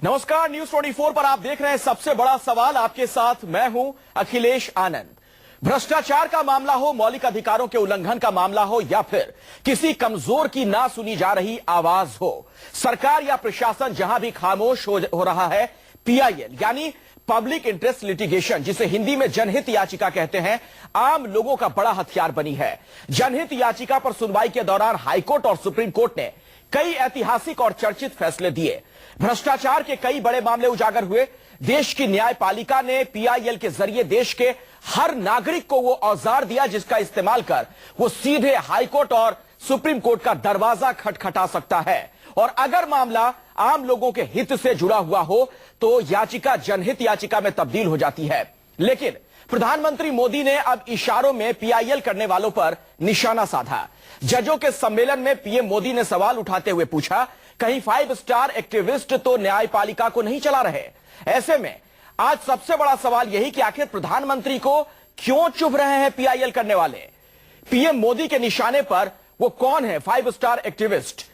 नमस्कार, न्यूज 24 पर आप देख रहे हैं सबसे बड़ा सवाल। आपके साथ मैं हूं अखिलेश आनंद। भ्रष्टाचार का मामला हो, मौलिक अधिकारों के उल्लंघन का मामला हो, या फिर किसी कमजोर की ना सुनी जा रही आवाज हो, सरकार या प्रशासन जहां भी खामोश हो रहा है, पीआईएल यानी पब्लिक इंटरेस्ट लिटिगेशन, जिसे हिंदी में जनहित याचिका कहते हैं, आम लोगों का बड़ा हथियार बनी है। जनहित याचिका पर सुनवाई के दौरान हाईकोर्ट और सुप्रीम कोर्ट ने कई ऐतिहासिक और चर्चित फैसले दिए। भ्रष्टाचार के कई बड़े मामले उजागर हुए। देश की न्यायपालिका ने पीआईएल के जरिए देश के हर नागरिक को वो औजार दिया जिसका इस्तेमाल कर वो सीधे हाईकोर्ट और सुप्रीम कोर्ट का दरवाजा खटखटा सकता है। और अगर मामला आम लोगों के हित से जुड़ा हुआ हो तो याचिका जनहित याचिका में तब्दील हो जाती है। लेकिन प्रधानमंत्री मोदी ने अब इशारों में पीआईएल करने वालों पर निशाना साधा। जजों के सम्मेलन में पीएम मोदी ने सवाल उठाते हुए पूछा, कहीं 5 स्टार एक्टिविस्ट तो न्यायपालिका को नहीं चला रहे? ऐसे में आज सबसे बड़ा सवाल यही कि आखिर प्रधानमंत्री को क्यों चुभ रहे हैं पीआईएल करने वाले? पीएम मोदी के निशाने पर वो कौन है 5 स्टार एक्टिविस्ट?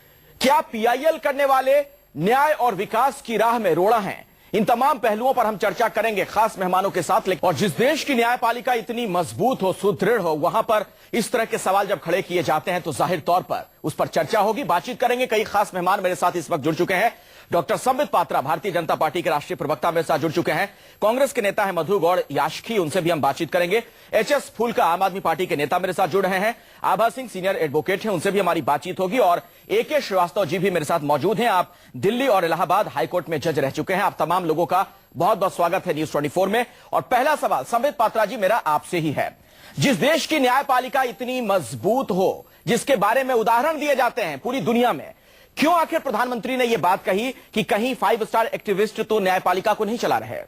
क्या पीआईएल करने वाले न्याय और विकास की राह में रोड़ा हैं? इन तमाम पहलुओं पर हम चर्चा करेंगे खास मेहमानों के साथ। और जिस देश की न्यायपालिका इतनी मजबूत हो, सुदृढ़ हो, वहां पर इस तरह के सवाल जब खड़े किए जाते हैं तो जाहिर तौर पर उस पर चर्चा होगी, बातचीत करेंगे। कई खास मेहमान मेरे साथ इस वक्त जुड़ चुके हैं। डॉक्टर संबित पात्रा, भारतीय जनता पार्टी के राष्ट्रीय प्रवक्ता, मेरे साथ जुड़ चुके हैं। कांग्रेस के नेता है मधु गौड़ याशकी, उनसे भी हम बातचीत करेंगे। एचएस फूलका, आम आदमी पार्टी के नेता, मेरे साथ जुड़ रहे हैं। आभा सिंह, सीनियर एडवोकेट हैं, उनसे भी हमारी बातचीत होगी। और एके श्रीवास्तव जी भी मेरे साथ मौजूद हैं। आप दिल्ली और इलाहाबाद हाईकोर्ट में जज रह चुके हैं। आप तमाम लोगों का बहुत बहुत स्वागत है न्यूज 24 में। और पहला सवाल संबित पात्रा जी मेरा आपसे ही है। जिस देश की न्यायपालिका इतनी मजबूत हो, जिसके बारे में उदाहरण दिए जाते हैं पूरी दुनिया में, क्यों आखिर प्रधानमंत्री ने यह बात कही कि कहीं 5 स्टार एक्टिविस्ट तो न्यायपालिका को नहीं चला रहे?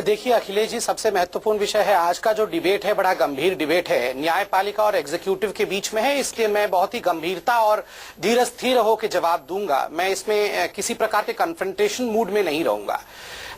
देखिए अखिलेश जी, सबसे महत्वपूर्ण विषय है आज का जो डिबेट है, बड़ा गंभीर डिबेट है, न्यायपालिका और एग्जीक्यूटिव के बीच में है। इसलिए मैं बहुत ही गंभीरता और धीर स्थिर होकर जवाब दूंगा। मैं इसमें किसी प्रकार के कन्फ्रंटेशन मूड में नहीं रहूंगा।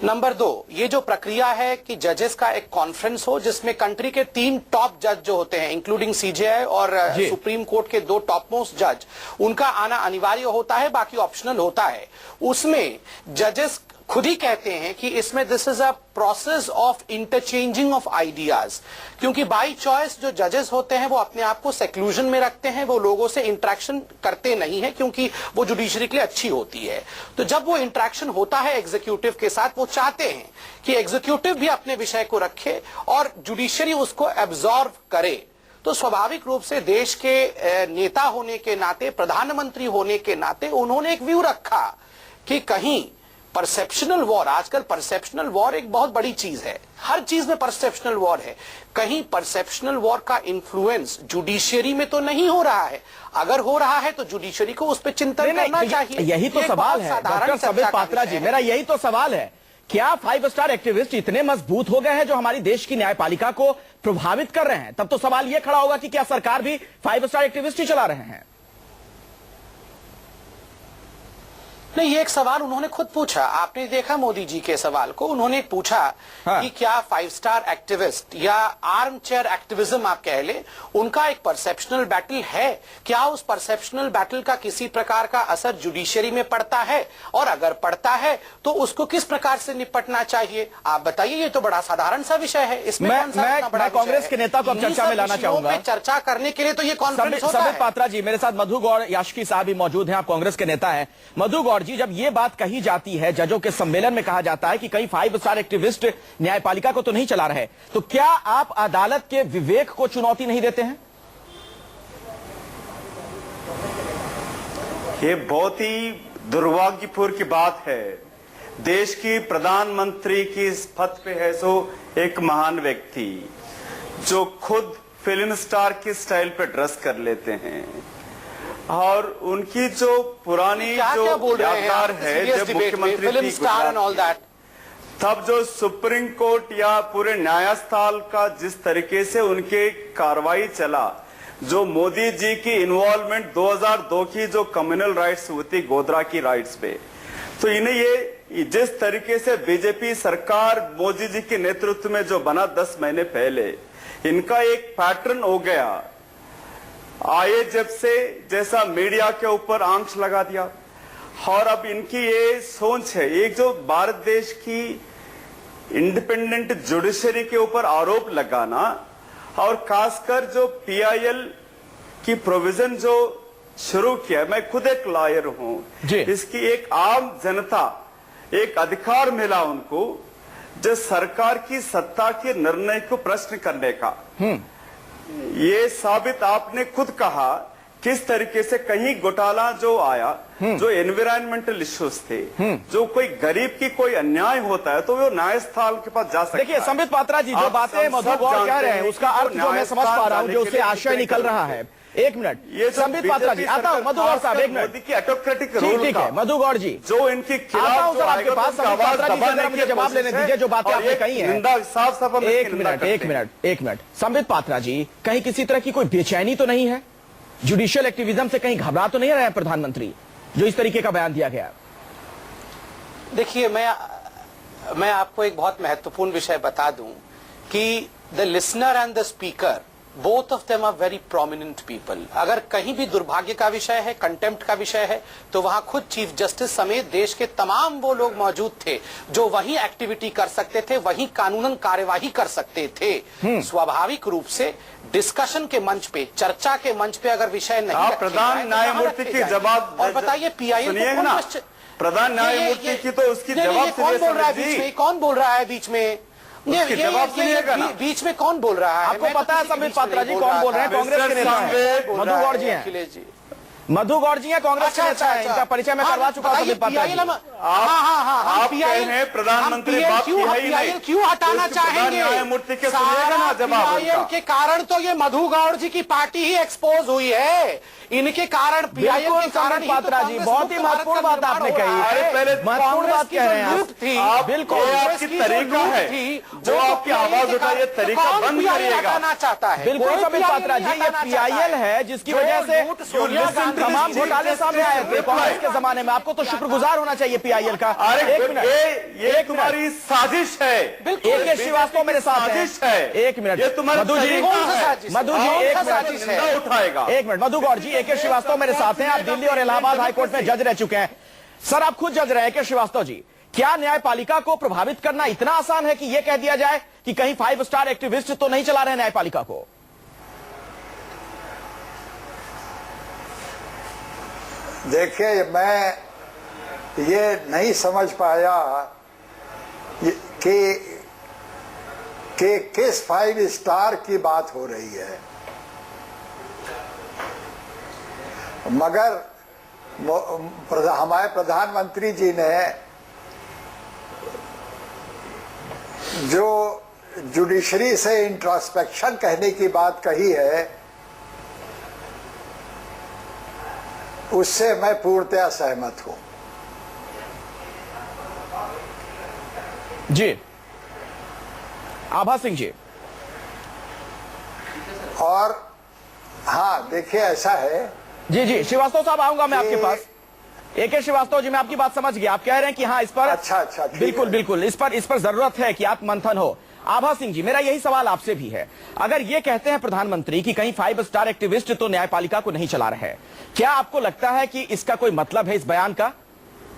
नंबर 2, ये जो प्रक्रिया है कि जजेस का एक कॉन्फ्रेंस हो जिसमें कंट्री के 3 टॉप जज जो होते हैं, इंक्लूडिंग सीजेआई और सुप्रीम कोर्ट के 2 टॉप मोस्ट जज, उनका आना अनिवार्य होता है, बाकी ऑप्शनल होता है। उसमें जजेस खुद ही कहते हैं कि इसमें this is a process of interchanging of ideas, क्योंकि बाय चॉइस जो जजेस होते हैं वो अपने आप को सेक्लूजन में रखते हैं, वो लोगों से इंटरेक्शन करते नहीं है क्योंकि वो जुडिशरी के लिए अच्छी होती है। तो जब वो इंटरेक्शन होता है एग्जीक्यूटिव के साथ, वो चाहते हैं कि एग्जीक्यूटिव भी अपने विषय को रखे और जुडिशरी उसको एब्जॉर्व करे। तो स्वाभाविक रूप से देश के नेता होने के नाते, प्रधानमंत्री होने के नाते उन्होंने एक व्यू रखा कि कहीं परसेप्शनल वॉर, आजकल परसेप्शनल वॉर एक बहुत बड़ी चीज है, हर चीज में परसेप्शनल वॉर है, कहीं परसेप्शनल वॉर का इन्फ्लुएंस जुडिशियरी में तो नहीं हो रहा है। अगर हो रहा है तो जुडिशियरी को उस पर चिंतन करना चाहिए। यही तो सवाल है डॉक्टर संबित पात्रा जी, मेरा यही तो सवाल है। क्या 5 स्टार एक्टिविस्ट इतने मजबूत हो गए हैं जो हमारी देश की न्यायपालिका को प्रभावित कर रहे हैं? तब तो सवाल यह खड़ा होगा कि क्या सरकार भी 5 स्टार एक्टिविस्ट ही चला रहे हैं? नहीं, ये एक सवाल उन्होंने खुद पूछा। आपने देखा मोदी जी के सवाल को, उन्होंने पूछा कि क्या 5 स्टार एक्टिविस्ट या आर्म चेयर एक्टिविज्म आप कह ले, उनका एक परसेप्शनल बैटल है, क्या उस परसेप्शनल बैटल का किसी प्रकार का असर जुडिशरी में पड़ता है, और अगर पड़ता है तो उसको किस प्रकार से निपटना चाहिए? आप बताइए। ये तो बड़ा साधारण सा विषय है, इसमें मैं कांग्रेस के नेता को अब चर्चा में लाना चाहूंगा। चर्चा करने के लिए तो ये कॉन्फ्रेंस होता है। संबित पात्रा जी, मेरे साथ मधु गौड़ याशकी साहब भी मौजूद हैं, आप कांग्रेस के नेता हैं। मधु गौड़ जी, जब ये बात कही जाती है, जजों के सम्मेलन में कहा जाता है कि कहीं 5 स्टार एक्टिविस्ट न्यायपालिका को तो नहीं चला रहे, तो क्या आप अदालत के विवेक को चुनौती नहीं देते हैं? ये बहुत ही दुर्भाग्यपूर्ण की बात है। देश की प्रधानमंत्री की इस पद पे है सो एक महान व्यक्ति जो खुद फिल्म स्टार की स्टाइल पे ड्रेस कर लेते हैं, और उनकी जो पुरानी जो यादगार है जब मुख्यमंत्री थी गुजरात, तब जो सुप्रीम कोर्ट या पूरे न्यायस्थान का जिस तरीके से उनके कार्रवाई चला, जो मोदी जी की इन्वॉल्वमेंट 2002 की जो कम्युनल राइट्स होती गोधरा की राइट्स पे, तो इन्हें ये जिस तरीके से बीजेपी सरकार मोदी जी के नेतृत्व में जो बना 10 महीने पहले, इनका एक पैटर्न हो गया आए जब से जैसा मीडिया के ऊपर आंच लगा दिया, और अब इनकी ये सोच है, एक जो भारत देश की इंडिपेंडेंट जुडिशरी के ऊपर आरोप लगाना, और खासकर जो पीआईएल की प्रोविजन जो शुरू किया, मैं खुद एक लॉयर हूं, इसकी एक आम जनता एक अधिकार मिला उनको जो सरकार की सत्ता के निर्णय को प्रश्न करने का। ये साबित आपने खुद कहा किस तरीके से कहीं घोटाला जो आया, जो एनवायरमेंटल इश्यूज थे, जो कोई गरीब की कोई अन्याय होता है तो वो न्यायस्थान के पास जा सकता है। देखिए संबित पात्रा जी, जो बातें मधु गौड़ कह रहे हैं उसका अर्थ जो मैं समझ पा रहा हूं, जो उससे आशय निकल रहा है। एक मिनट, ये संबित पात्रा जी, आता हूं मधु गौड़ साहब, एक मिनट। मोदी की ऑटोक्रेटिक रूल, ठीक है मधु गौड़ जी, जो इनके खिलाफ सर आपके पास, संबित पात्रा जी से जरा मुझे जवाब लेने दीजिए जो बातें आपने कही है। एक मिनट संबित पात्रा जी, कहीं किसी तरह की कोई बेचैनी तो नहीं है? जुडिशियल एक्टिविज्म से कहीं घबरा तो नहीं रहे हैं प्रधानमंत्री, जो इस तरीके का बयान दिया गया? देखिए, मैं आपको एक बहुत महत्वपूर्ण विषय बता दूं कि the listener and the speaker, both of them are very prominent people. अगर कहीं भी दुर्भाग्य का विषय है, कंटेम्प्ट का विषय है, तो वहां खुद चीफ जस्टिस समेत देश के तमाम वो लोग मौजूद थे जो वहीं एक्टिविटी कर सकते थे, वहीं कानूनन कार्यवाही कर सकते थे। स्वाभाविक रूप से डिस्कशन के मंच पे, चर्चा के मंच पे अगर विषय नहीं, प्रधान न्यायमूर्ति की जवाब, और बताइए पीआईएल प्रधान न्यायमूर्ति की तो उसकी जवाब कौन बोल रहा है बीच में? कौन बोल रहा है बीच में? बीच में कौन बोल रहा है? आपको पता है संबित पात्रा जी कौन बोल रहे हैं? कांग्रेस के नेता हैं, मधु गौड़ जी हैं। अखिलेश जी, मधु गौड़ जी हैं, कांग्रेस के नेता हैं। इनका परिचय मैं करवा चुका हूं संबित पात्रा जी। आप कह रहे हैं प्रधानमंत्री बात की है ही नहीं, क्यों हटाना चाहेंगे? न्यायमूर्ति के सुनिएगा ना जवाब उनका। के कारण तो ये मधु गौड़ जी की पार्टी ही एक्सपोज हुई है, इनके कारण पीआईएल के कारण। पात्रा जी, बहुत ही महत्वपूर्ण बात आपने कही। अरे पहले महत्वपूर्ण बात कह रहे हैं आप। बिल्कुल आपकी तरीका है, जो आपकी आवाज उठा, ये तरीका बंद करिएगा। चाहता है बिल्कुल संबित पात्रा जी, ये पीआईएल है जिसकी वजह से तमाम घोटाले सामने आए थे कांग्रेस के जमाने में। आपको तो शुक्रगुजार होना चाहिए पीआईएल का। एक मिनट, ये तुम्हारी साजिश है। AK श्रीवास्तव मेरे साथ है। एक मिनट मधु जी, एक मिनट उठाएगा। एक मिनट मधु गौड़ जी, AK श्रीवास्तव मेरे साथ हैं। आप दिल्ली और इलाहाबाद हाईकोर्ट में जज रह चुके हैं। सर आप खुद जज रहे हैं AK श्रीवास्तव जी, क्या न्यायपालिका को प्रभावित करना इतना आसान है कि यह कह दिया जाए कि कहीं 5 स्टार एक्टिविस्ट तो नहीं चला रहे न्यायपालिका को? देखिए, मैं ये नहीं समझ पाया कि किस 5 स्टार की बात हो रही है, मगर हमारे प्रधानमंत्री जी ने जो जुडिशरी से इंट्रोस्पेक्शन कहने की बात कही है, उससे मैं पूर्णतया सहमत हूं। जी आभा सिंह जी। और हाँ, देखिए ऐसा है। जी श्रीवास्तव साहब, आऊंगा मैं आपके पास। AK श्रीवास्तव जी, मैं आपकी बात समझ गया। आप कह रहे हैं कि हाँ इस पर अच्छा बिल्कुल इस पर जरूरत है कि आत्ममंथन हो। आभा सिंह जी, मेरा यही सवाल आपसे भी है। अगर ये कहते हैं प्रधानमंत्री कि कहीं 5 स्टार एक्टिविस्ट तो न्यायपालिका को नहीं चला रहे, क्या आपको लगता है कि इसका कोई मतलब है इस बयान का?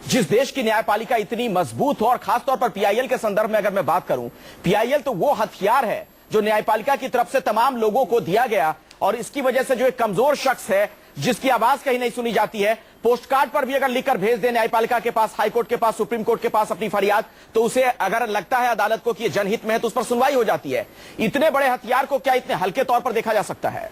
जिस देश की न्यायपालिका इतनी मजबूत हो, और खासतौर पर पीआईएल के संदर्भ में अगर मैं बात करूं, पीआईएल तो वो हथियार है जो न्यायपालिका की तरफ से तमाम लोगों को दिया गया, और इसकी वजह से जो एक कमजोर शख्स है जिसकी आवाज कहीं नहीं सुनी जाती है, पोस्टकार्ड पर भी अगर लिखकर भेज दे न्यायपालिका के पास, हाईकोर्ट के पास, सुप्रीम कोर्ट के पास अपनी फरियाद, तो उसे अगर लगता है अदालत को कि ये जनहित में है तो उस पर सुनवाई हो जाती है। इतने बड़े हथियार को क्या इतने हल्के तौर पर देखा जा सकता है?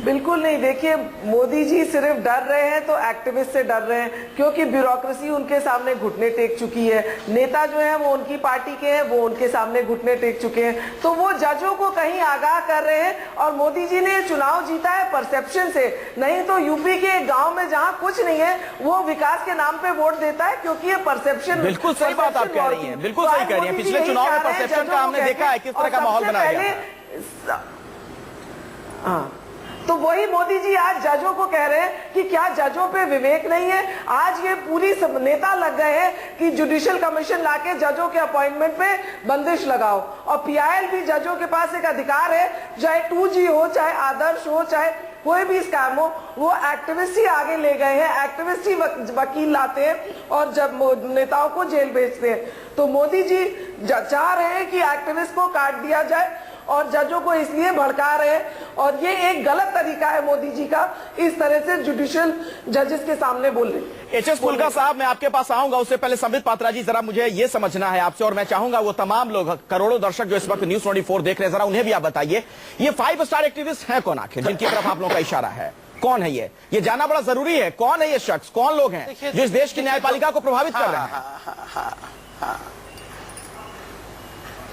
बिल्कुल नहीं। देखिए, मोदी जी सिर्फ डर रहे हैं तो एक्टिविस्ट से डर रहे हैं, क्योंकि ब्यूरोक्रेसी उनके सामने घुटने टेक चुकी है। नेता जो है वो उनकी पार्टी के हैं, वो उनके सामने घुटने टेक चुके हैं, तो वो जजों को कहीं आगाह कर रहे हैं। और मोदी जी ने चुनाव जीता है परसेप्शन से, नहीं तो यूपी के एक गांव में जहां कुछ नहीं है वो विकास के नाम पे वोट देता है, क्योंकि ये परसेप्शन। बिल्कुल सही बात आप कह रही हैं, बिल्कुल सही कह रही हैं। पिछले चुनाव में परसेप्शन का हमने देखा है किस तरह का माहौल बनाया गया। तो वही मोदी जी आज जजों को कह रहे हैं कि क्या जजों पे विवेक नहीं है। आज ये पूरी नेता लग गए हैं कि जुडिशियल कमीशन लाके जजों के अपॉइंटमेंट पे बंदिश लगाओ। और पीआईएल भी जजों के पास एक अधिकार है, चाहे 2G हो, चाहे आदर्श हो, चाहे कोई भी स्कैम हो, वो एक्टिविस्ट ही आगे ले गए हैं, एक्टिविस्ट ही वकील लाते हैं और जब नेताओं को जेल भेजते हैं। तो मोदी जी चाह रहे हैं कि एक्टिविस्ट को काट दिया जाए और जजों को इसलिए भड़का रहे हैं और ये एक गलत तरीका है मोदी जी का इस तरह से जुडिशियल जजेस के सामने बोलने। एचएस फुल्का साहब, मैं आपके पास आऊंगा, उससे पहले संबित पात्रा जी, जरा मुझे ये समझना है आपसे, और मैं चाहूंगा वो तमाम लोग, करोड़ों दर्शक जो इस वक्त न्यूज 24 देख रहे हैं, जरा उन्हें भी आप बताइए, ये 5 स्टार एक्टिविस्ट हैं कौन आखिर, जिनकी तरफ आप लोगों का इशारा है? कौन है ये जानना बड़ा जरूरी है। कौन है ये शख्स, कौन लोग हैं जो इस देश की न्यायपालिका को प्रभावित कर रहे हैं?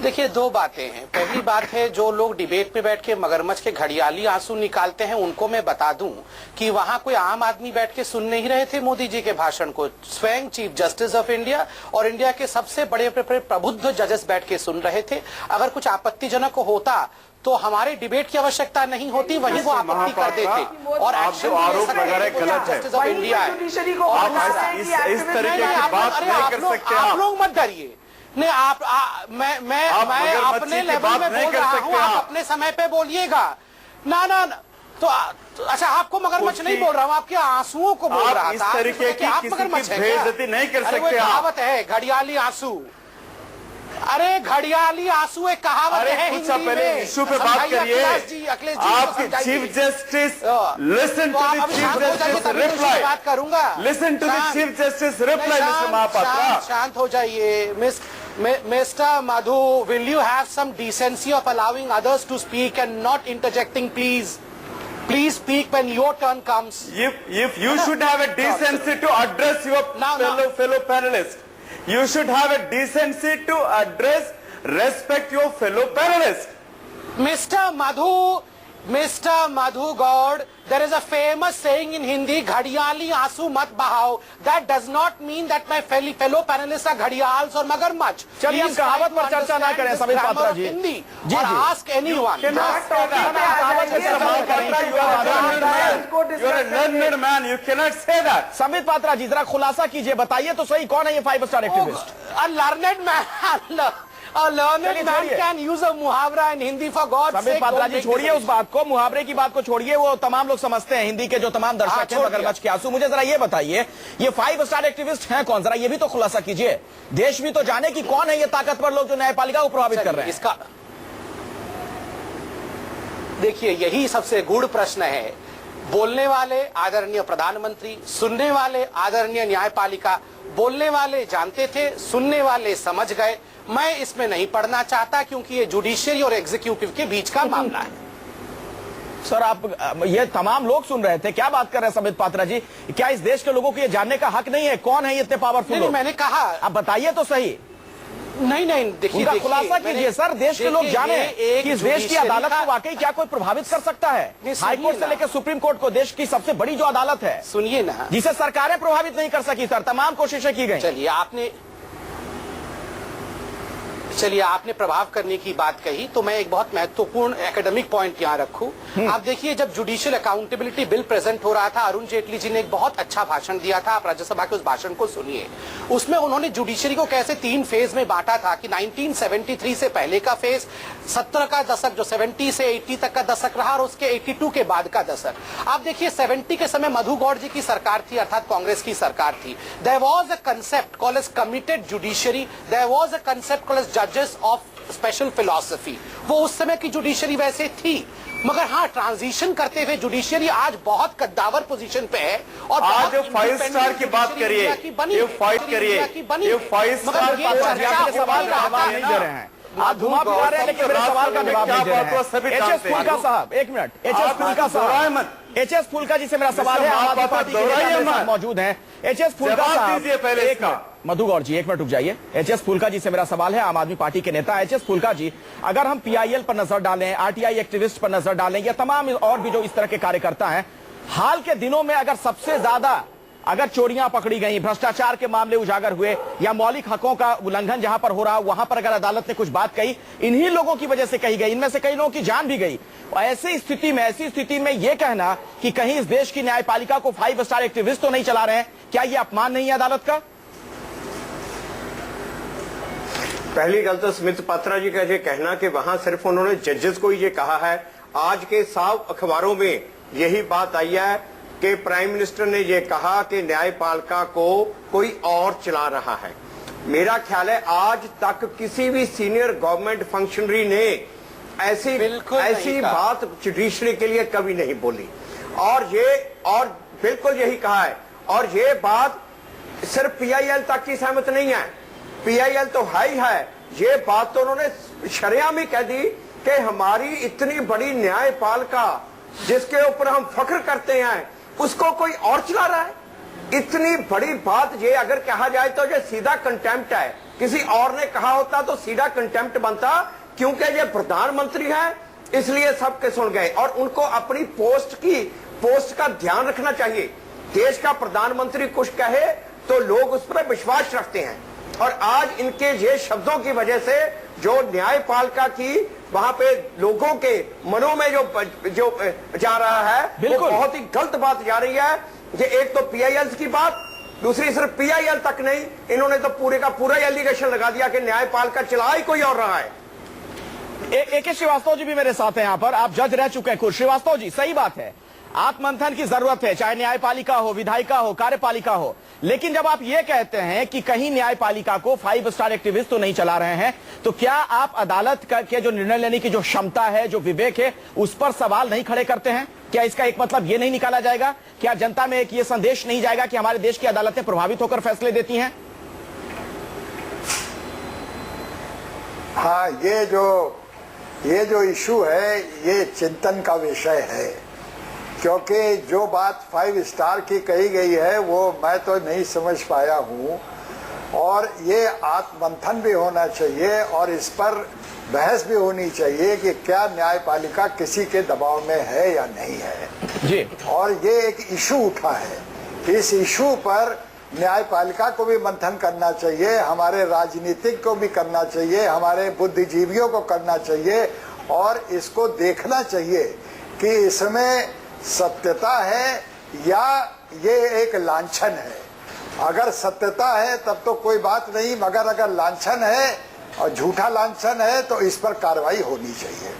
देखिए, दो बातें हैं। पहली बात है, जो लोग डिबेट में बैठ के मगरमच्छ के घड़ियाली आंसू निकालते हैं, उनको मैं बता दूं कि वहां कोई आम आदमी बैठ के सुन नहीं रहे थे मोदी जी के भाषण को। स्वयं चीफ जस्टिस ऑफ इंडिया और इंडिया के सबसे बड़े प्रबुद्ध जजेस बैठ के सुन रहे थे। अगर कुछ आपत्तिजनक होता तो हमारे डिबेट की आवश्यकता नहीं होती, वहीं वो आपत्ति कर देते और एक्शन आरोप लगा रहे गलत है। जस्टिस ऑफ इंडिया है। इस तरीके की बात नहीं कर सकते आप लोग मत डरिए। नहीं, मैं अपने लेवल में बोल रहा हूँ, आप अपने समय पे बोलिएगा ना। तो अच्छा, आपको मगरमच्छ नहीं बोल रहा हूँ, आपके आंसुओं को बोल रहा था। इस तरीके की किसी की बेइज्जती नहीं कर सकते। कहावत है घड़ियाली आंसू। अरे घड़ियाली आंसू एक कहावत है हिंदी में। इशू पे बात करिए। आपके chief justice, listen to the chief justice reply. बात करूंगा, listen to the chief justice reply. Mister Mahapatra, शांत हो जाइए। Mr. Madhu, will you have some decency of allowing others to speak and not interjecting, please? Please speak when your turn comes. If you should have a decency to address your fellow panelists. You should have a decency to address, respect your fellow panelists. Mr. Madhu God, there is a famous saying in Hindi, घड़ियाली आंसू मत बहाओ. That does not mean that my fellow panelists are gharials और मगरमच्छ. चलिए हम कहावत पर चर्चा ना करें संबित पात्रा जी। हिंदी और ask anyone. You are a learned man. You cannot say that. Sambit Patra जी, जरा खुलासा कीजिए, बताइए तो सही, कौन है ये 5 star activist? A learned man. A learned man can use a मुहावरा in Hindi for God's sake. Sambit Patra ji, छोड़िए उस बात को, मुहावरे की बात को छोड़िए, वो तमाम लोग समझते हैं, हिंदी के जो तमाम दर्शक हैं मगरमच्छ के आंसू। मुझे जरा ये बताइए, ये 5 स्टार एक्टिविस्ट हैं कौन, जरा ये भी तो खुलासा कीजिए। देश भी तो जाने कि कौन है ये ताकतवर लोग जो न्यायपालिका को प्रभावित कर रहे हैं। इसका देखिए, यही सबसे गूढ़ प्रश्न है। बोलने वाले आदरणीय प्रधानमंत्री, सुनने वाले आदरणीय न्यायपालिका। बोलने वाले जानते थे, सुनने वाले समझ गए। मैं इसमें नहीं पढ़ना चाहता क्योंकि ये जुडिशियरी और एग्जीक्यूटिव के बीच का मामला है। सर, आप ये तमाम लोग सुन रहे थे, क्या बात कर रहे हैं संबित पात्रा जी? क्या इस देश के लोगों को ये जानने का हक नहीं है कौन है ये इतने पावरफुल लोग? मैंने कहा, आप बताइए तो सही। नहीं, देखिए, उनका खुलासा कीजिए सर, देश के लोग जाने कि इस देश की अदालत को वाकई क्या कोई प्रभावित कर सकता है। हाईकोर्ट से लेकर सुप्रीम कोर्ट को, देश की सबसे बड़ी जो अदालत है, सुनिए ना, जिसे सरकारें प्रभावित नहीं कर सकी सर, तमाम कोशिशें की गई। चलिए, आपने प्रभाव करने की बात कही तो मैं एक बहुत महत्वपूर्ण एकेडमिक पॉइंट यहाँ रखूं। आप देखिए, जब जुडिशियल अकाउंटेबिलिटी बिल प्रेजेंट हो रहा था, अरुण जेटली जी ने एक बहुत अच्छा भाषण दिया था। आप राज्यसभा के उस भाषण को सुनिए। उसमें उन्होंने जुडिशियरी को कैसे 3 फेज में बांटा था कि 1973 से पहले का फेज, 70 का दशक जो 70 से 80 तक का दशक रहा, और उसके 82 के बाद का दशक। आप देखिए, 70 के समय मधु गौड़ जी की सरकार थी, अर्थात कांग्रेस की सरकार थी। There was a concept called as committed judiciary, there was a concept called as जजेस ऑफ स्पेशल फिलॉसफी। वो उस समय की जुडिशियरी वैसे थी, मगर हाँ, ट्रांजिशन करते हुए जुडिशियरी आज बहुत कद्दावर पोजीशन पे है। और आज 5 स्टार की बात करिए, ये फाइट करिए, ये 5 स्टार सवाल का जवाब नहीं दे रहे हैं। आप धुआं पिला रहे हैं लेकिन मेरे सवाल का जवाब नहीं दे रहे हैं। एचएस फुल्का साहब, एक मिनट। एचएस फुल्का साहब, एचएस फुल्का जी से मेरा सवाल है, आम आदमी पार्टी के नेता मेरे साथ मौजूद हैं। एचएस फुल्का साहब, एक मिनट, मधु गौड़ जी एक मिनट रुक जाइए। एचएस फुल्का जी से मेरा सवाल है, आम आदमी पार्टी के नेता। एचएस फुल्का जी, अगर हम पीआईएल पर नजर डालें, आरटीआई एक्टिविस्ट पर नजर डालें, या तमाम और भी जो इस तरह के कार्यकर्ता हैं, हाल के दिनों में अगर सबसे ज्यादा अगर चोरियां पकड़ी गई, भ्रष्टाचार के मामले उजागर हुए या मौलिक हकों का उल्लंघन जहां पर हो रहा, वहां पर अगर अदालत ने कुछ बात कही, इन्हीं लोगों की वजह से कही गई, इनमें से कई लोगों की जान भी गई। ऐसी स्थिति में यह कहना कि कहीं इस देश की न्यायपालिका को 5 स्टार एक्टिविस्ट तो नहीं चला रहे हैं, क्या यह अपमान नहीं है अदालत का? पहली गल तो स्मित पात्रा जी का ये कहना कि वहां सिर्फ उन्होंने जजेस को ही ये कहा है। आज के सब अखबारों में यही बात आई है कि प्राइम मिनिस्टर ने ये कहा कि न्यायपालिका को कोई और चला रहा है। मेरा ख्याल है आज तक किसी भी सीनियर गवर्नमेंट फंक्शनरी ने ऐसी बात जुडिशरी के लिए कभी नहीं बोली, और बिल्कुल यही कहा है। और ये बात सिर्फ पीआईएल तक की सहमत नहीं है, पीआईएल तो है ही है। ये बात तो उन्होंने शरेआम ही कह दी कि हमारी इतनी बड़ी न्यायपालिका जिसके ऊपर हम फख्र करते हैं, उसको कोई और चला रहा है। इतनी बड़ी बात ये अगर कहा जाए तो ये सीधा कंटेम्प्ट है। किसी और ने कहा होता तो सीधा कंटेम्प्ट बनता, क्योंकि ये प्रधानमंत्री है इसलिए सबके सुन गए, और उनको अपनी पोस्ट का ध्यान रखना चाहिए। देश का प्रधानमंत्री कुछ कहे तो लोग उस पर विश्वास रखते हैं, और आज इनके ये शब्दों की वजह से जो न्यायपालिका की वहां पे लोगों के मनों में जो जा रहा है, वो बहुत ही गलत बात जा रही है। ये एक तो पीआईएल की बात, दूसरी सिर्फ पीआईएल तक नहीं, इन्होंने तो पूरे का पूरा एलिगेशन लगा दिया कि न्यायपालिका चला ही कोई और रहा है। ए.के. श्रीवास्तव जी भी मेरे साथ हैं यहां पर, आप जज रह चुके हैं खुद। श्रीवास्तव जी, सही बात है, आत्ममंथन की जरूरत है, चाहे न्यायपालिका हो, विधायिका हो, कार्यपालिका हो, लेकिन जब आप ये कहते हैं कि कहीं न्यायपालिका को 5 स्टार एक्टिविस्ट तो नहीं चला रहे हैं, तो क्या आप अदालत के जो निर्णय लेने की जो क्षमता है, जो विवेक है, उस पर सवाल नहीं खड़े करते हैं? क्या इसका एक मतलब ये नहीं निकाला जाएगा, क्या जनता में एक ये संदेश नहीं जाएगा कि हमारे देश की अदालतें प्रभावित होकर फैसले देती हैं? हाँ, ये जो इशू है ये चिंतन का विषय है, क्योंकि जो बात 5 स्टार की कही गई है वो मैं तो नहीं समझ पाया हूँ, और ये आत्ममंथन भी होना चाहिए और इस पर बहस भी होनी चाहिए कि क्या न्यायपालिका किसी के दबाव में है या नहीं है जी। और ये एक इशू उठा है, इस इशू पर न्यायपालिका को भी मंथन करना चाहिए, हमारे राजनीतिक को भी करना चाहिए, हमारे बुद्धिजीवियों को करना चाहिए, और इसको देखना चाहिए कि इसमें सत्यता है या ये एक लांछन है। अगर सत्यता है तब तो कोई बात नहीं, मगर अगर लांछन है और झूठा लांछन है तो इस पर कार्रवाई होनी चाहिए।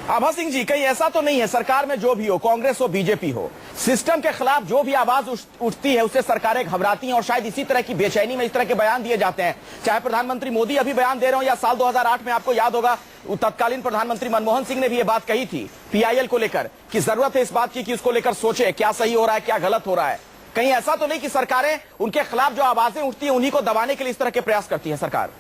आभा सिंह जी, कहीं ऐसा तो नहीं है सरकार में जो भी हो, कांग्रेस हो, बीजेपी हो, सिस्टम के खिलाफ जो भी आवाज उठती है उससे सरकारें घबराती हैं, और शायद इसी तरह की बेचैनी में इस तरह के बयान दिए जाते हैं। चाहे प्रधानमंत्री मोदी अभी बयान दे रहे हो, या साल 2008 में आपको याद होगा तत्कालीन प्रधानमंत्री मनमोहन सिंह ने भी ये बात कही थी पीआईएल को लेकर कि जरूरत है इस बात की कि उसको लेकर सोचे क्या सही हो रहा है, क्या गलत हो रहा है। कहीं ऐसा तो नहीं कि सरकारें उनके खिलाफ जो आवाजें उठती हैं उन्हीं को दबाने के लिए इस तरह के प्रयास करती है सरकार?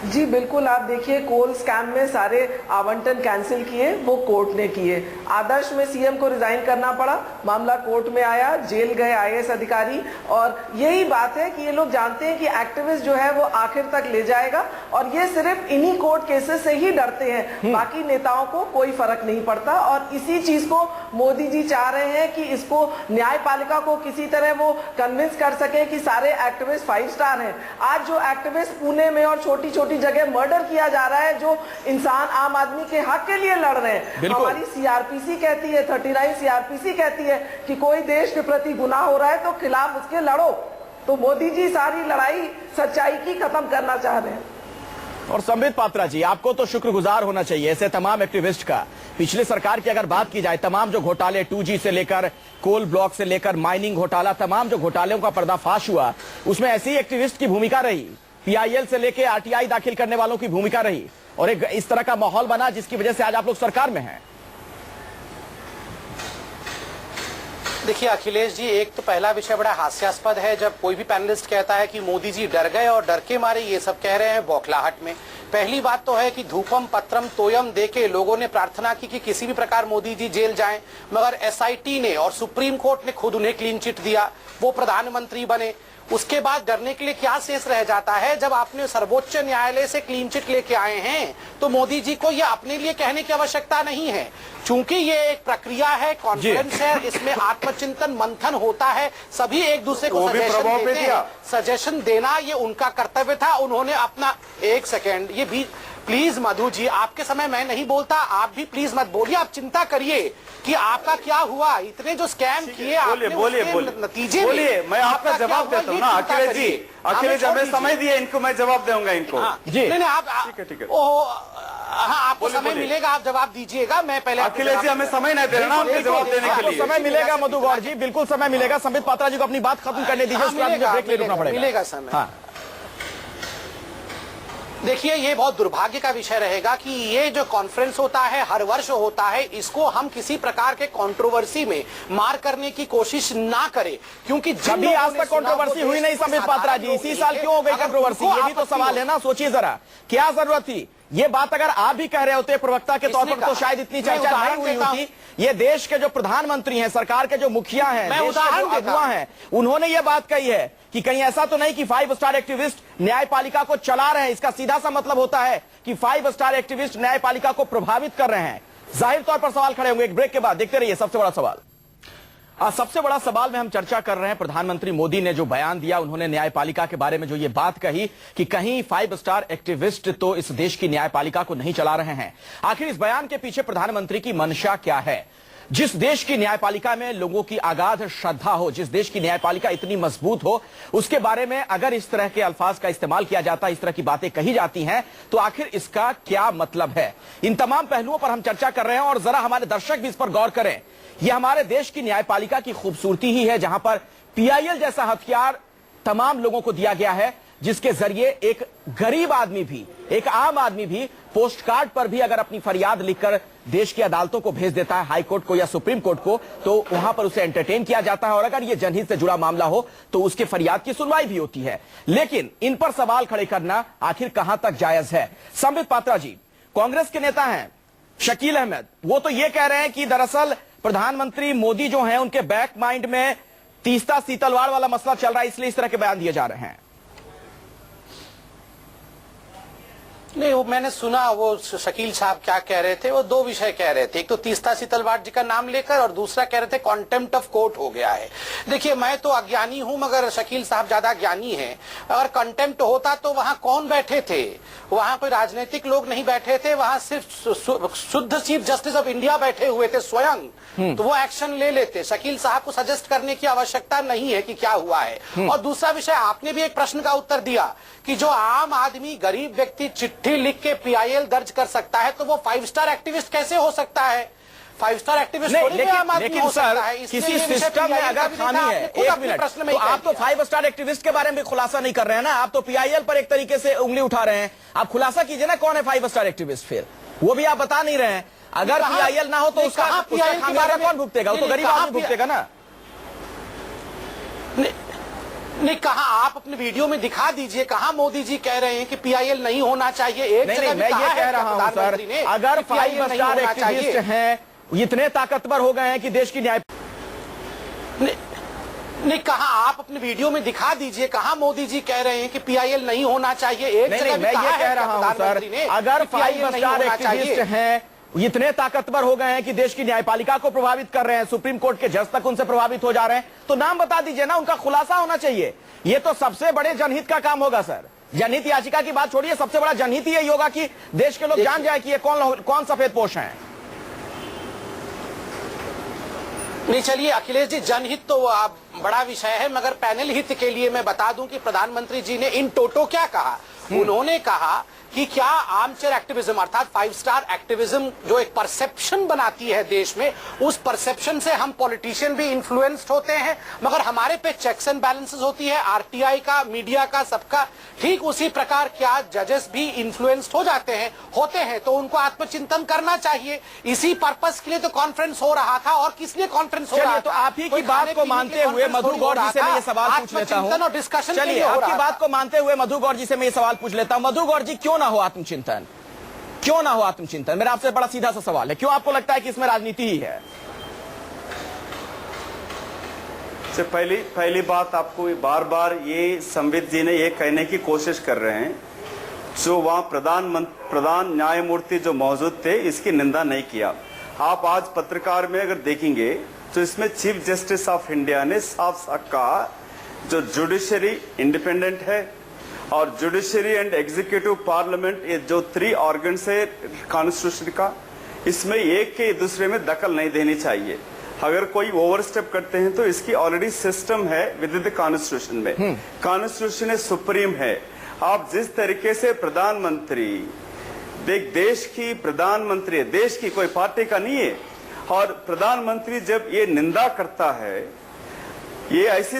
जी बिल्कुल, आप देखिए कोल स्कैम में सारे आवंटन कैंसिल किए, वो कोर्ट ने किए। आदर्श में सीएम को रिजाइन करना पड़ा, मामला कोर्ट में आया, जेल गए आईएएस अधिकारी, और यही बात है कि ये लोग जानते हैं कि एक्टिविस्ट जो है वो आखिर तक ले जाएगा, और ये सिर्फ इन्हीं कोर्ट केसेस से ही डरते हैं, बाकी नेताओं को कोई फर्क नहीं पड़ता। और इसी चीज को मोदी जी चाह रहे हैं कि इसको न्यायपालिका को किसी तरह वो कन्विंस कर सके कि सारे एक्टिविस्ट 5 स्टार हैं। आज जो एक्टिविस्ट पुणे में और छोटी छोटी जगह मर्डर किया जा रहा है, जो इंसान आम आदमी के हक के लिए लड़ रहे हैं, हमारी सीआरपीसी कहती है, 39 सीआरपीसी कहती है कि कोई देश के प्रति गुनाह हो रहा है तो खिलाफ उसके लड़ो। तो मोदी जी सारी लड़ाई सच्चाई की खत्म करना चाह रहे हैं। और संबित पात्रा जी, आपको तो शुक्रगुजार होना चाहिए ऐसे तमाम एक्टिविस्ट का। पिछले सरकार की अगर बात की जाए, तमाम जो घोटाले 2G से लेकर कोल ब्लॉक से लेकर माइनिंग घोटाला, तमाम जो घोटालों का पर्दाफाश हुआ, उसमें ऐसी एक्टिविस्ट की भूमिका रही, पीआईएल से लेकर आरटीआई दाखिल करने वालों की भूमिका रही, और एक इस तरह का माहौल बना जिसकी वजह से आज आप लोग सरकार में हैं। देखिए अखिलेश जी, एक तो पहला विषय बड़ा हास्यास्पद है जब कोई भी पैनलिस्ट कहता है कि मोदी जी डर गए और डर के मारे ये सब कह रहे हैं बौखलाहट में। पहली बात तो है कि धूपम पत्रम तोयम देके लोगों ने प्रार्थना की कि किसी भी प्रकार मोदी जी जेल जाएं, मगर एसआईटी ने और सुप्रीम कोर्ट ने खुद उन्हें क्लीन चिट दिया, वो प्रधानमंत्री बने। उसके बाद डरने के लिए क्या शेष रह जाता है? जब आपने सर्वोच्च न्यायालय से क्लीन चिट लेके आए हैं तो मोदी जी को ये अपने लिए कहने की आवश्यकता नहीं है, चूंकि ये एक प्रक्रिया है, कॉन्फ्रेंस है, इसमें आत्मचिंतन मंथन होता है, सभी एक दूसरे को सजेशन देते हैं। सजेशन देना ये उनका कर्तव्य था, उन्होंने अपना एक सेकेंड ये भी प्लीज मधु जी, आपके समय मैं नहीं बोलता, आप भी प्लीज मत बोलिए, आप चिंता करिए कि आपका क्या हुआ, इतने जो स्कैम किए आपने उसके नतीजे बोलिए, मैं आपका जवाब देता हूँ ना। अखिलेश जी हमें समय दिए इनको, मैं जवाब दूंगा इनको। जी नहीं आप ठीक है हाँ, आपको समय मिलेगा, आप जवाब दीजिएगा। मैं पहले अखिलेश जी हमें समय नहीं दे रहे ना उनके जवाब देने के लिए। समय मिलेगा मधु गौर जी, बिल्कुल समय मिलेगा। संबित पात्रा जी को अपनी बात खत्म करने दीजिए, उसके बाद मुझे ब्रेक ले रुकना पड़ेगा। मिलेगा समय। हाँ। देखिए, ये बहुत दुर्भाग्य का विषय रहेगा कि ये जो कॉन्फ्रेंस होता है, हर वर्ष होता है, इसको हम किसी प्रकार के कंट्रोवर्सी में मार करने की कोशिश ना करें, क्योंकि कभी आज तक कंट्रोवर्सी हुई नहीं संबित पात्रा जी, इसी साल क्यों हो गई कंट्रोवर्सी? ये भी तो सवाल है ना, सोचिए जरा, क्या जरूरत थी? ये बात अगर आप भी कह रहे होते प्रवक्ता के तौर पर तो शायद इतनी चर्चा नहीं हुई होती। ये देश के जो प्रधानमंत्री हैं, सरकार के जो मुखिया हैं, देश के जो अगुवा हैं, उन्होंने ये बात कही है कि कहीं ऐसा तो नहीं कि 5 स्टार एक्टिविस्ट न्यायपालिका को चला रहे हैं। इसका सीधा सा मतलब होता है कि 5 स्टार एक्टिविस्ट न्यायपालिका को प्रभावित कर रहे हैं। जाहिर तौर पर सवाल खड़े होंगे, एक ब्रेक के बाद देखते रहिए सबसे बड़ा सवाल। सबसे बड़ा सवाल में हम चर्चा कर रहे हैं प्रधानमंत्री मोदी ने जो बयान दिया, उन्होंने न्यायपालिका के बारे में जो ये बात कही कि कहीं 5 स्टार एक्टिविस्ट तो इस देश की न्यायपालिका को नहीं चला रहे हैं। आखिर इस बयान के पीछे प्रधानमंत्री की मंशा क्या है? जिस देश की न्यायपालिका में लोगों की अगाध श्रद्धा हो, जिस देश की न्यायपालिका इतनी मजबूत हो, उसके बारे में अगर इस तरह के अल्फाज का इस्तेमाल किया जाता, इस तरह की बातें कही जाती हैं, तो आखिर इसका क्या मतलब है? इन तमाम पहलुओं पर हम चर्चा कर रहे हैं और जरा हमारे दर्शक भी इस पर गौर करें। यह हमारे देश की न्यायपालिका की खूबसूरती ही है, जहां पर पीआईएल जैसा हथियार तमाम लोगों को दिया गया है, जिसके जरिए एक गरीब आदमी भी, एक आम आदमी भी पोस्ट कार्ड पर भी अगर अपनी फरियाद लिखकर देश की अदालतों को भेज देता है, हाई कोर्ट को या सुप्रीम कोर्ट को, तो वहां पर उसे एंटरटेन किया जाता है और अगर यह जनहित से जुड़ा मामला हो तो उसके फरियाद की सुनवाई भी होती है। लेकिन इन पर सवाल खड़े करना आखिर कहां तक जायज है? संबित पात्रा जी कांग्रेस के नेता हैं, शकील अहमद, वो तो ये कह रहे हैं कि दरअसल प्रधानमंत्री मोदी जो हैं उनके बैक माइंड में तीस्ता सीतलवाड़ वाला मसला चल रहा है, इसलिए इस तरह के बयान दिए जा रहे हैं। नहीं, वो मैंने सुना वो शकील साहब क्या कह रहे थे, वो दो विषय कह रहे थे। एक तो तीस्ता सीतलवाड़ जी का नाम लेकर और दूसरा कह रहे थे कॉन्टेम्प्ट ऑफ कोर्ट हो गया है। देखिए, मैं तो अज्ञानी हूं मगर शकील साहब ज्यादा ज्ञानी हैं। अगर कंटेम्प्ट होता तो वहां कौन बैठे थे? वहां कोई राजनीतिक लोग नहीं बैठे थे, वहां सिर्फ शुद्ध चीफ जस्टिस ऑफ इंडिया बैठे हुए थे स्वयं, तो वो एक्शन ले लेते। शकील साहब को सजेस्ट करने की आवश्यकता नहीं है कि क्या हुआ है। और दूसरा विषय, आपने भी एक प्रश्न का उत्तर दिया कि जो आम आदमी, गरीब व्यक्ति चिट्ठी लिख के पीआईएल दर्ज कर सकता है, तो वो 5 स्टार एक्टिविस्ट कैसे हो सकता है? 5 स्टार एक्टिविस्ट लेकिन सर, किसी सिस्टम में अगर खामी है, एक मिनट, तो आप तो 5 स्टार एक्टिविस्ट के बारे में खुलासा नहीं कर रहे हैं ना, आप तो पीआईएल पर एक तरीके से उंगली उठा रहे हैं। आप खुलासा कीजिए ना, कौन है 5 स्टार एक्टिविस्ट? फिर वो भी आप बता नहीं रहे हैं। अगर पीआईएल ना हो तो उसका खामियाजा कौन भुगतेगा? वो तो गरीब आदमी भुगतेगा ना। नहीं, कहा आप अपने वीडियो में दिखा दीजिए, कहा मोदी जी कह रहे हैं कि पीआईएल नहीं होना चाहिए। एक नहीं, मैं ये कह रहा हूं सर, अगर 5 स्टार एक्टिविस्ट हैं, इतने ताकतवर हो गए हैं कि देश की न्याय नहीं, कहा आप अपने वीडियो में दिखा दीजिए, कहा मोदी जी कह रहे हैं कि पीआईएल नहीं होना चाहिए। एक नहीं, मैं ये कह रहा हूं सर, अगर 5 स्टार एक्टिविस्ट हैं, इतने ताकतवर हो गए हैं कि देश की न्यायपालिका को प्रभावित कर रहे हैं, सुप्रीम कोर्ट के जज तक उनसे प्रभावित हो जा रहे हैं, तो नाम बता दीजिए ना, उनका खुलासा होना चाहिए। ये तो सबसे बड़े जनहित का काम होगा सर। जनहित याचिका की बात छोड़िए, सबसे बड़ा जनहित ही यही होगा कि देश के लोग जान जाए कि ये कौन सफेदपोश हैं। नहीं, चलिए अखिलेश जी, जनहित तो आप बड़ा विषय है, मगर पैनल हित के लिए मैं बता दूं कि प्रधानमंत्री जी ने इन टोटो क्या कहा। उन्होंने कहा कि क्या आर्मचेयर एक्टिविज्म अर्थात 5 स्टार एक्टिविज्म जो एक परसेप्शन बनाती है देश में, उस परसेप्शन से हम पॉलिटिशियन भी इन्फ्लुएंस्ड होते हैं, मगर हमारे पे चेक्स एंड बैलेंसेस होती है, आरटीआई का, मीडिया का, सबका। ठीक उसी प्रकार क्या जजेस भी इन्फ्लुएंस्ड हो जाते हैं, होते हैं, तो उनको आत्मचिंतन करना चाहिए। इसी पर्पस के लिए तो कॉन्फ्रेंस हो रहा था। और किस लिए कॉन्फ्रेंस हो रहा था? तो आप ही की बात को मानते हुए मधु गौर जी से मैं ये सवाल पूछ लेता हूं और डिस्कशन। चलिए, आपकी बात को मानते हुए मधु गौर जी से मैं ये सवाल पूछ लेता हूं। मधु गौर जी, क्यों ना हो आत्मचिंतन? क्यों ना हो आत्मचिंतन? मेरा आपसे बड़ा सीधा सा सवाल है, क्यों आपको लगता है कि इसमें राजनीति ही है? से पहली बात, आपको बार बार ये संवित जी ने ये कहने की कोशिश कर रहे हैं, जो वहाँ प्रधान न्यायमूर्ति जो मौजूद थे इसकी निंदा नहीं किया। आप आज पत्रकार में अगर देखेंगे तो इसमें चीफ जस्टिस ऑफ इंडिया ने साफ साफ कहा जो जुडिशरी इंडिपेंडेंट है और जुडिशरी एंड एग्जीक्यूटिव पार्लियामेंट, ये जो 3 ऑर्गन्स है कॉन्स्टिट्यूशन का, इसमें एक के दूसरे में दखल नहीं देनी चाहिए। अगर कोई ओवरस्टेप करते हैं तो इसकी ऑलरेडी सिस्टम है विद द कॉन्स्टिट्यूशन में। कॉन्स्टिट्यूशन सुप्रीम है। आप जिस तरीके से प्रधानमंत्री, देश की प्रधानमंत्री है, देश की कोई पार्टी का नहीं है, और प्रधानमंत्री जब ये निंदा करता है, ये ऐसी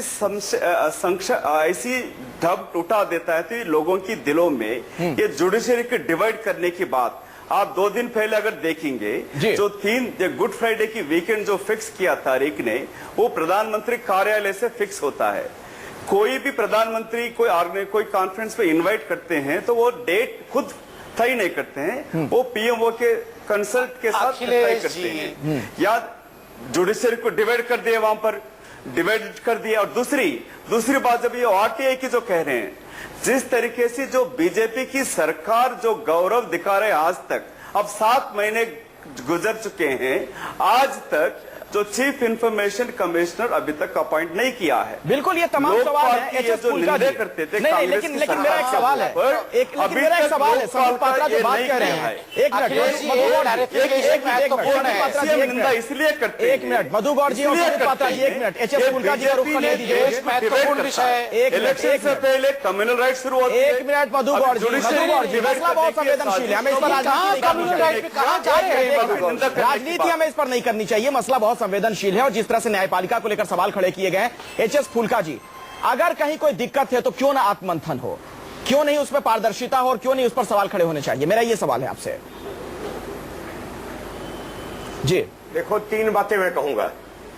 ढब उठा देता है तो लोगों की दिलों में ये जुडिशरी के डिवाइड करने की बात। आप 2 दिन पहले अगर देखेंगे जो गुड फ्राइडे की वीकेंड जो फिक्स किया तारीख ने, वो प्रधानमंत्री कार्यालय से फिक्स होता है। कोई भी प्रधानमंत्री कोई कॉन्फ्रेंस पे इनवाइट करते हैं तो वो डेट खुद तय नहीं करते हैं, वो पीएमओ के कंसल्ट के साथ तय करते हैं। या जुडिशरी को डिवाइड कर दिया, वहां पर डिवाइड कर दिया। और दूसरी बात, जब ये आरटीआई की जो कह रहे हैं, जिस तरीके से जो बीजेपी की सरकार जो गौरव दिखा रहे आज तक, अब 7 महीने गुजर चुके हैं, आज तक जो चीफ इंफॉर्मेशन कमिश्नर अभी तक अपॉइंट नहीं किया है। बिल्कुल, ये तमाम सवाल है। एचएस फुल्का जी करते थे, नहीं, लेकिन मेरा एक सवाल है, मेरा एक सवाल है, संबित पात्रा जो बात कह रहे हैं, एक मिनट, इसलिए करते, एक मिनट, मधु गौड़ जी और संबित पात्रा जी, एक मिनट, एचएस फुल्का जी का रुख कर लीजिए। महत्वपूर्ण विषय, इलेक्शन से पहले कम्युनल राइट शुरू होते हैं। एक मिनट मधु गौड़ जी, मसला बहुत संवेदनशील है, हमें इस पर राजनीति हमें इस पर नहीं करनी चाहिए, मसला बहुत संवेदनशील है। और जिस तरह से न्यायपालिका को लेकर सवाल खड़े किए गए, एचएस फुल्का जी, अगर कहीं कोई दिक्कत है तो क्यों ना आत्ममंथन हो, क्यों नहीं उसमें पारदर्शिता हो, और क्यों नहीं उस पर सवाल खड़े होने चाहिए? मेरा ये सवाल है आपसे जी। देखो, 3 बातें मैं कहूंगा।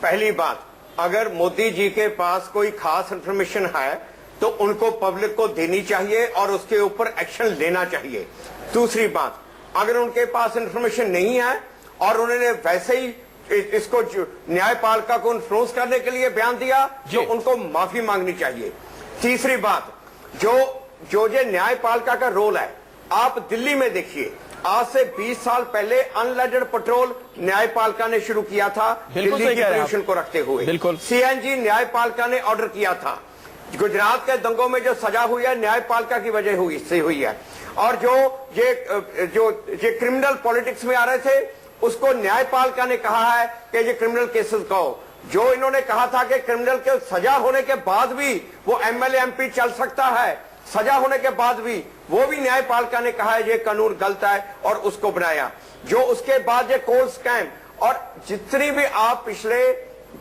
पहली बात, अगर मोदी जी के पास कोई खास इंफॉर्मेशन है तो उनको पब्लिक को देनी चाहिए और उसके ऊपर एक्शन लेना चाहिए। दूसरी बात, अगर उनके पास इंफॉर्मेशन नहीं है और उन्होंने वैसे ही इसको न्यायपालिका को इन्फ्लुएंस करने के लिए बयान दिया, जो उनको माफी मांगनी चाहिए। तीसरी बात, जो न्यायपालिका का रोल है, आप दिल्ली में देखिए, आज से 20 साल पहले अनलेडेड पेट्रोल न्यायपालिका ने शुरू किया था दिल्ली की पोल्यूशन को रखते हुए। बिल्कुल, सीएनजी न्यायपालिका ने ऑर्डर किया था। गुजरात के दंगों में जो सजा हुई है न्यायपालिका की वजह से हुई है। और जो क्रिमिनल पॉलिटिक्स में आ रहे थे, उसको न्यायपालिका ने कहा है कि ये क्रिमिनल केसेस कहो। जो इन्होंने कहा था कि क्रिमिनल के सजा होने के बाद भी वो एमएलए एमपी चल सकता है, सजा होने के बाद भी, वो भी न्यायपालिका ने कहा है ये कानून गलत है और उसको बनाया। जो उसके बाद ये कोल स्कैम, और जितनी भी आप पिछले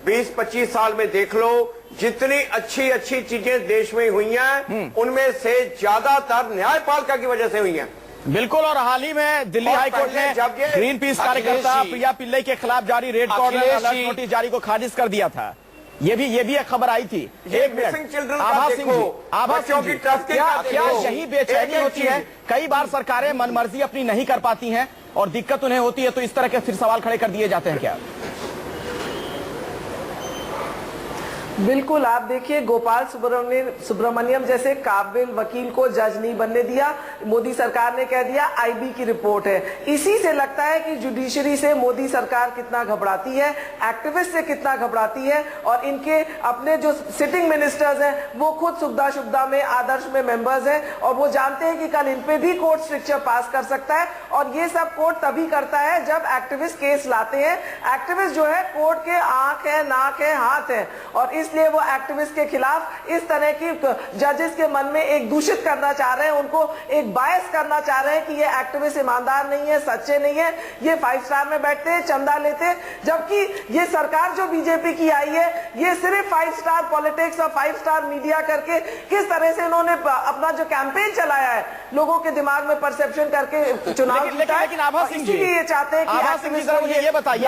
20-25 साल में देख लो, जितनी अच्छी अच्छी चीजें देश में हुई हैं, उनमें से ज्यादातर न्यायपालिका की वजह से हुई हैं। बिल्कुल, और हाल ही में दिल्ली हाईकोर्ट ने ग्रीन पीस कार्यकर्ता प्रिया पिल्लई के खिलाफ जारी रेड कॉर्नर अलर्ट नोटिस जारी को खारिज कर दिया था। ये भी एक खबर आई थी। एक मिनट, आभा सिंह जी, क्या यही बेचैनी होती है? कई बार सरकारें मनमर्जी अपनी नहीं कर पाती हैं और दिक्कत उन्हें होती है, तो इस तरह के फिर सवाल खड़े कर दिए जाते हैं क्या? बिल्कुल, आप देखिए, गोपाल सुब्रमण्यम जैसे काबिल वकील को जज नहीं बनने दिया, मोदी सरकार ने कह दिया आईबी की रिपोर्ट है। इसी से लगता है कि जुडिशरी से मोदी सरकार कितना घबराती है, एक्टिविस्ट से कितना घबराती है, और इनके अपने जो सिटिंग मिनिस्टर्स हैं वो खुद सुविधा शुभदा में आदर्श में मेंबर्स हैं, और वो जानते हैं कि कल इन पे भी कोर्ट स्ट्रिक्चर पास कर सकता है। और ये सब कोर्ट तभी करता है जब एक्टिविस्ट केस लाते हैं। एक्टिविस्ट जो है कोर्ट के आंख है, नाक है, हाथ है, और इसलिए वो एक्टिविस्ट के खिलाफ इस तरह की जजेस के मन में एक दूषित करना चाह रहे हैं, उनको एक बायस करना चाह रहे हैं कि ये एक्टिविस्ट ईमानदार नहीं है, सच्चे नहीं है, ये 5 स्टार में बैठते हैं, चंदा लेते हैं। जबकि ये सरकार जो बीजेपी की आई है, ये सिर्फ 5 स्टार पॉलिटिक्स और 5 स्टार मीडिया करके किस तरह से इन्होंने अपना जो कैंपेन चलाया है, लोगों के दिमाग में परसेप्शन करके चुनाव जीता। लेकिन आभा सिंह जी, ये चाहते हैं कि मुझे ये बताइए,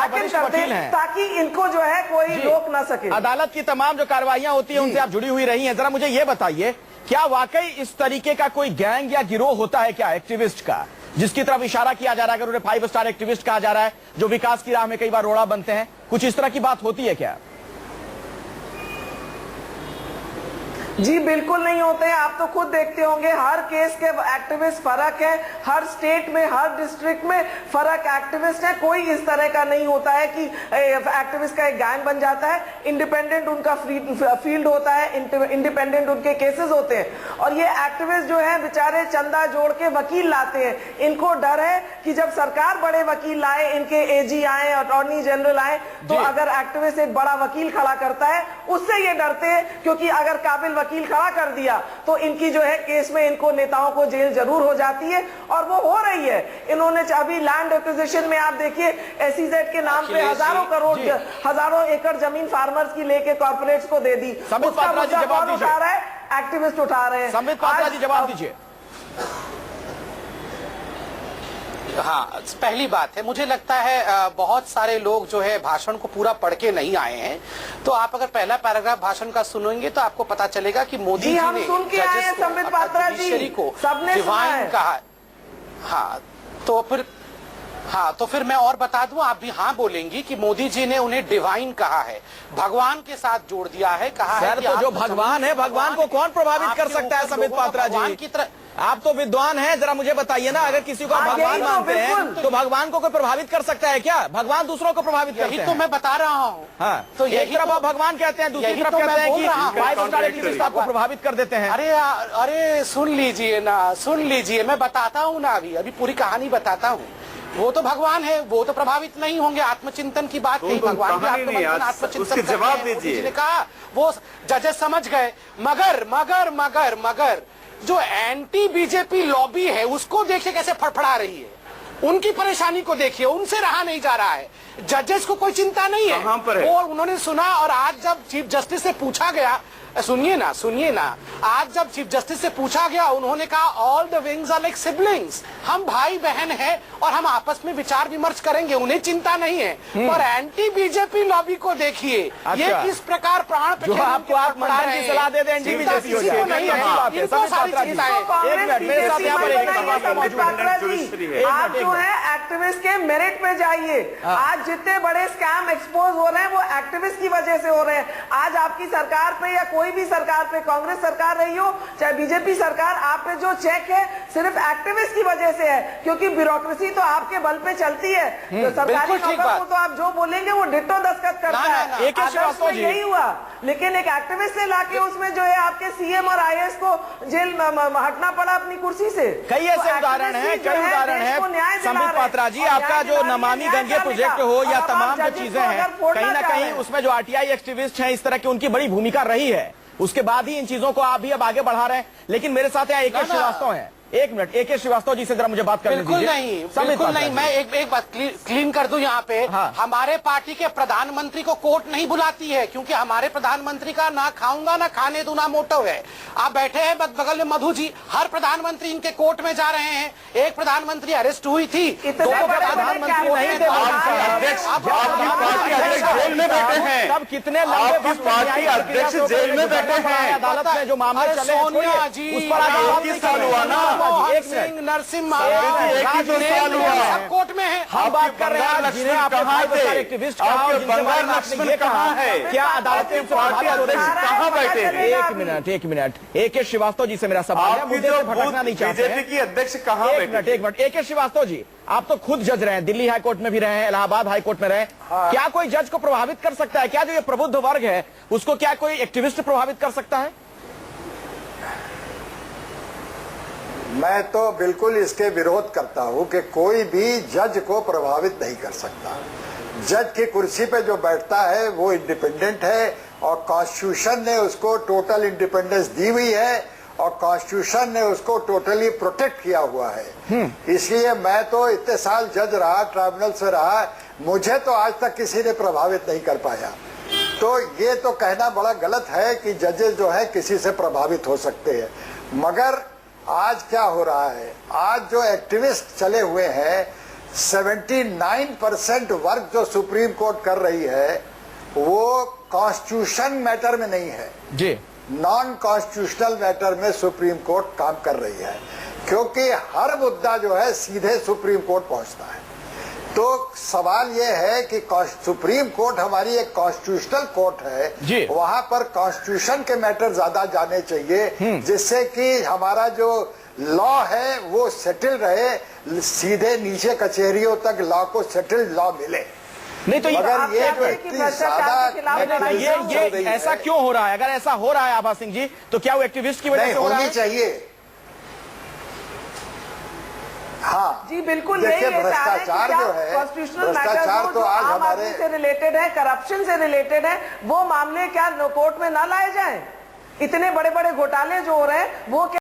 ताकि इनको जो है कोई रोक ना सके। अदालत की तमाम जो कार्रवाइयां होती है उनसे आप जुड़ी हुई रही हैं, जरा मुझे ये बताइए, क्या वाकई इस तरीके का कोई गैंग या गिरोह होता है क्या एक्टिविस्ट का, जिसकी तरफ इशारा किया जा रहा है, अगर उन्हें 5 स्टार एक्टिविस्ट कहा जा रहा है, जो विकास की राह में कई बार रोड़ा बनते हैं, कुछ इस तरह की बात होती है क्या? जी बिल्कुल नहीं होते हैं। आप तो खुद देखते होंगे हर केस के एक्टिविस्ट फर्क है, हर स्टेट में हर डिस्ट्रिक्ट में फर्क एक्टिविस्ट है। कोई इस तरह का नहीं होता है कि एक्टिविस्ट का एक गैंग बन जाता है। इंडिपेंडेंट उनका फील्ड होता है, इंडिपेंडेंट उनके केसेस होते हैं। और ये एक्टिविस्ट जो है बेचारे चंदा जोड़ के वकील लाते हैं। इनको डर है कि जब सरकार बड़े वकील लाए, इनके एजी आए, अटॉर्नी जनरल आए, तो अगर एक्टिविस्ट एक बड़ा वकील खड़ा करता है उससे ये डरते हैं, क्योंकि अगर काबिल वकील खड़ा कर दिया तो इनकी जो है केस में इनको नेताओं को जेल जरूर हो जाती है, और वो हो रही है। इन्होंने अभी लैंड एक्विजिशन में आप देखिए एसईजेड के नाम पे हजारों करोड़, हजारों एकड़ जमीन फार्मर्स की लेके कॉर्पोरेट्स को दे दी। संबित पात्रा जी जवाब दीजिए। उठा रहा है, एक्टिविस्ट उठा रहे हैं। संबित पात्रा जी जवाब दीजिए। हाँ, पहली बात है, मुझे लगता है बहुत सारे लोग जो है भाषण को पूरा पढ़ के नहीं आए हैं। तो आप अगर पहला पैराग्राफ भाषण का सुनेंगे तो आपको पता चलेगा कि मोदी जी ने सुन के आए हैं संबित पात्रा जी, को सबने डिवाइन कहा। हाँ, तो फिर मैं और बता दूं, आप भी हाँ बोलेंगी कि मोदी जी ने उन्हें डिवाइन कहा है, भगवान के साथ जोड़ दिया है, कहा है कि तो जो भगवान है, भगवान को कौन प्रभावित कर सकता है? संबित पात्रा जी, आप तो विद्वान हैं, जरा मुझे बताइए ना, अगर किसी को भगवान मानते हैं तो भगवान को कोई प्रभावित कर सकता है क्या? भगवान दूसरों को प्रभावित करते हैं। यही तो मैं बता रहा हूँ। हाँ, तो एक तरफ आप भगवान कहते हैं, दूसरी तरफ कहते हैं कि 5 स्टार एक्टिविस्ट आपको प्रभावित कर देते हैं। अरे सुन लीजिए ना, सुन लीजिए, मैं बताता हूँ ना, अभी पूरी कहानी बताता हूँ। वो तो भगवान है, वो तो प्रभावित नहीं होंगे। आत्मचिंतन की बात कही, भगवान भी आत्मचिंतन जवाब दीजिए। ने कहा, वो जजेस समझ गए। मगर मगर मगर मगर जो एंटी बीजेपी लॉबी है उसको देखिए कैसे फड़फड़ा रही है। उनकी परेशानी को देखिए, उनसे रहा नहीं जा रहा है। जजेस को कोई चिंता नहीं है। कहां पर है? वो उन्होंने सुना, और आज जब चीफ जस्टिस से पूछा गया, सुनिए ना, आज जब चीफ जस्टिस से पूछा गया, उन्होंने कहा all the wings are like siblings, हम भाई बहन हैं और हम आपस में विचार विमर्श करेंगे, उन्हें चिंता नहीं है। पर एंटी बीजेपी लॉबी को देखिए, ये किस प्रकार प्राण पे आपको आप मंथन की सलाह दे दें एंटी बीजेपी हो जाए। नहीं है, इनको सारी चिंता है। आप जो है एक्टिविस्ट के मेरिट पे जाइए। आज जितने बड़े स्कैम एक्सपोज हो रहे हैं वो एक्टिविस्ट की वजह से हो रहे हैं। आज आपकी सरकार पे या कोई भी सरकार पे, कांग्रेस सरकार रही हो चाहे बीजेपी सरकार, आप पे जो चेक है सिर्फ एक्टिविस्ट की वजह से है, क्योंकि ब्यूरोक्रेसी तो आपके बल पे चलती है। तो सरकारी नौकर को तो आप जो बोलेंगे वो डिट्टो दस्तखत करता है। यही हुआ, लेकिन एक एक्टिविस्ट ने लाके उसमें जो है आपके सीएम और आईएएस को जेल हटना पड़ा अपनी कुर्सी से। कई ऐसे उदाहरण हैं, संबित पात्रा जी, आपका जो नमामि गंगे प्रोजेक्ट हो या तमाम जो चीजें हैं, कहीं ना कहीं उसमें जो आरटीआई एक्टिविस्ट हैं, इस तरह की उनकी बड़ी भूमिका रही है। उसके बाद ही इन चीजों को आप भी अब आगे बढ़ा रहे हैं। लेकिन मेरे साथ यहाँ AK श्रीवास्तव हैं। एक मिनट, AK श्रीवास्तव जी से जरा मुझे बात करने दीजिए। बिल्कुल नहीं, मैं एक बात क्लीन कर दूं यहाँ पे। हाँ। हमारे पार्टी के प्रधानमंत्री को कोर्ट नहीं बुलाती है, क्योंकि हमारे प्रधानमंत्री का ना खाऊंगा ना खाने दूं ना मोटो है। आप बैठे हैं बगल में मधु जी, हर प्रधानमंत्री इनके कोर्ट में जा रहे हैं। एक प्रधानमंत्री अरेस्ट हुई थी, प्रधानमंत्री नहीं थे, जेल में बैठे हैं। तब कितने लंबे पार्टी अध्यक्ष जेल में बैठे हैं। अदालत में जो मामले चले, सोनिया जी, उस पर अदालत साल हुआ ना, नरसिम्हा सब कोर्ट में है। हम बात कर रहे हैं जिन्हें आपने 5 स्टार एक्टिविस्ट कहा और जिनके बारे में आपने ये कहा है, क्या अदालतें कहाँ बैठे? एक मिनट, AK श्रीवास्तव जी से मेरा सवाल है, मुझे भटकना नहीं चाहते। बीजेपी की अध्यक्ष कहाँ बैठे? एक मिनट, AK श्रीवास्तव जी, आप तो खुद जज रहे हैं, दिल्ली हाईकोर्ट में भी रहे हैं, इलाहाबाद हाईकोर्ट में रहे। क्या कोई जज को प्रभावित कर सकता है? क्या जो ये प्रबुद्ध वर्ग है उसको क्या कोई एक्टिविस्ट प्रभावित कर सकता है? मैं तो बिल्कुल इसके विरोध करता हूं कि कोई भी जज को प्रभावित नहीं कर सकता। जज की कुर्सी पे जो बैठता है वो इंडिपेंडेंट है, और कॉन्स्टिट्यूशन ने उसको टोटल इंडिपेंडेंस दी हुई है, और कॉन्स्टिट्यूशन ने उसको टोटली प्रोटेक्ट किया हुआ है। इसलिए मैं तो इतने साल जज रहा, ट्राइब्यूनल से रहा, मुझे तो आज तक किसी ने प्रभावित नहीं कर पाया। तो ये तो कहना बड़ा गलत है कि जजेस जो है किसी से प्रभावित हो सकते हैं। मगर आज क्या हो रहा है, आज जो एक्टिविस्ट चले हुए हैं, 79% वर्क जो सुप्रीम कोर्ट कर रही है वो कॉन्स्टिट्यूशन मैटर में नहीं है जी, नॉन कॉन्स्टिट्यूशनल मैटर में सुप्रीम कोर्ट काम कर रही है, क्योंकि हर मुद्दा जो है सीधे सुप्रीम कोर्ट पहुंचता है। तो सवाल यह है कि सुप्रीम कोर्ट हमारी एक कॉन्स्टिट्यूशनल कोर्ट जी। है, वहां पर कॉन्स्टिट्यूशन के मैटर ज्यादा जाने चाहिए, जिससे कि हमारा जो लॉ है वो सेटल रहे, सीधे नीचे कचहरियों तक लॉ को सेटल्ड लॉ मिले। नहीं तो मगर ये जो कि इतनी भ्रष्टाचार के खिलाफ ज्यादा ये ऐसा क्यों हो रहा है? अगर ऐसा हो रहा है आभा सिंह जी, तो क्या वो एक्टिविस्ट की वजह नहीं से हो रहा होनी है? चाहिए। हाँ जी बिल्कुल, देखिए, यही है भ्रष्टाचार जो है, कॉन्स्टिट्यूशनल भ्रष्टाचार मैटर तो जो आज आम हमारे आदमी से रिलेटेड है, करप्शन से रिलेटेड है, वो मामले क्या कोर्ट में ना लाए जाएं? इतने बड़े बड़े घोटाले जो हो रहे हैं वो क्या